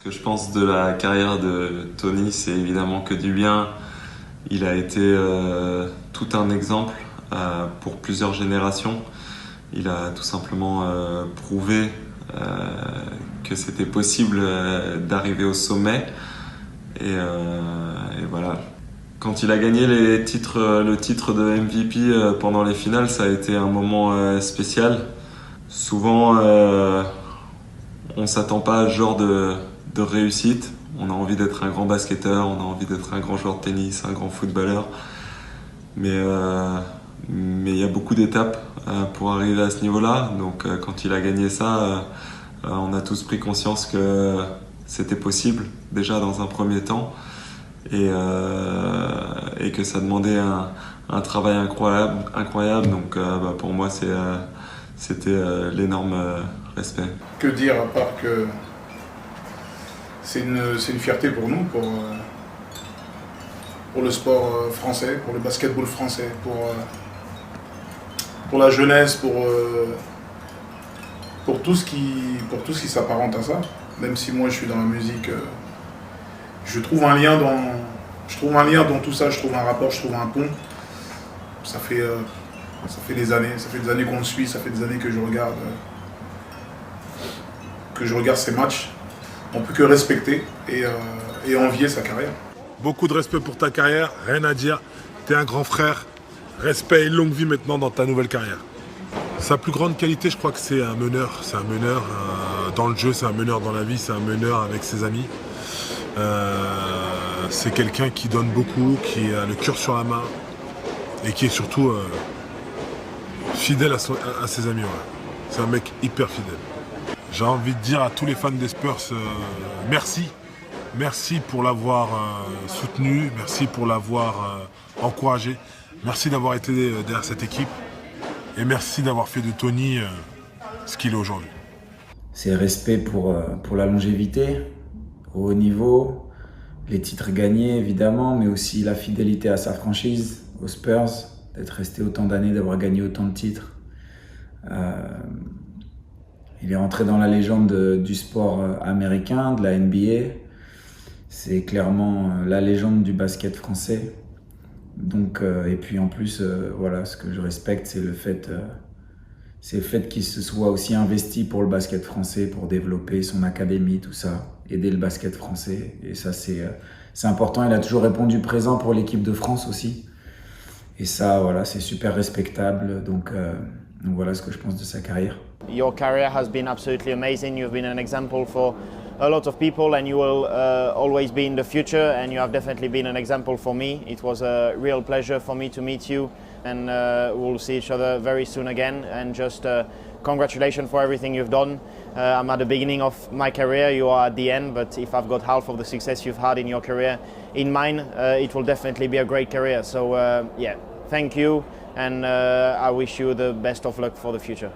Ce que je pense de la carrière de Tony, c'est évidemment que du bien. Il a été tout un exemple pour plusieurs générations. Il a tout simplement prouvé que c'était possible d'arriver au sommet. Et voilà. Quand il a gagné le titre de MVP pendant les finales, ça a été un moment spécial. Souvent, on s'attend pas à ce genre de réussite. On a envie d'être un grand basketteur, on a envie d'être un grand joueur de tennis, un grand footballeur. Mais il y a beaucoup d'étapes pour arriver à ce niveau-là. Donc quand il a gagné ça, on a tous pris conscience que c'était possible déjà dans un premier temps et que ça demandait un travail incroyable. Donc pour moi c'était l'énorme respect. Que dire à part que c'est une fierté pour nous, pour le sport français, pour le basketball français, pour la jeunesse, pour tout ce qui s'apparente à ça. Même si moi je suis dans la musique, je trouve un lien dans tout ça, je trouve un rapport, je trouve un pont. Ça fait des années qu'on le suit, ça fait des années que je regarde ses matchs. On peut que respecter et envier sa carrière. Beaucoup de respect pour ta carrière, rien à dire. Tu es un grand frère. Respect et longue vie maintenant dans ta nouvelle carrière. Sa plus grande qualité, je crois que c'est un meneur. C'est un meneur dans le jeu, c'est un meneur dans la vie, c'est un meneur avec ses amis. C'est quelqu'un qui donne beaucoup, qui a le cœur sur la main et qui est surtout fidèle à ses amis. Ouais. C'est un mec hyper fidèle. J'ai envie de dire à tous les fans des Spurs, merci. Merci pour l'avoir soutenu, merci pour l'avoir encouragé, merci d'avoir été derrière cette équipe et merci d'avoir fait de Tony ce qu'il est aujourd'hui. C'est le respect pour la longévité, au haut niveau, les titres gagnés évidemment, mais aussi la fidélité à sa franchise, aux Spurs, d'être resté autant d'années, d'avoir gagné autant de titres. Il est rentré dans la légende du sport américain, de la NBA. C'est clairement la légende du basket français. Donc, et puis en plus, voilà, ce que je respecte, c'est le fait qu'il se soit aussi investi pour le basket français, pour développer son académie, tout ça, aider le basket français. Et ça, c'est important. Il a toujours répondu présent pour l'équipe de France aussi. Et ça, voilà, c'est super respectable. Donc voilà ce que je pense de sa carrière. Your career has been absolutely amazing. You've been an example for a lot of people and you will always be in the future, and you have definitely been an example for me. It was a real pleasure for me to meet you, and we'll see each other very soon again, and just congratulations for everything you've done. I'm at the beginning of my career, you are at the end, but if I've got half of the success you've had in your career in mine, it will definitely be a great career. So yeah, thank you, and I wish you the best of luck for the future.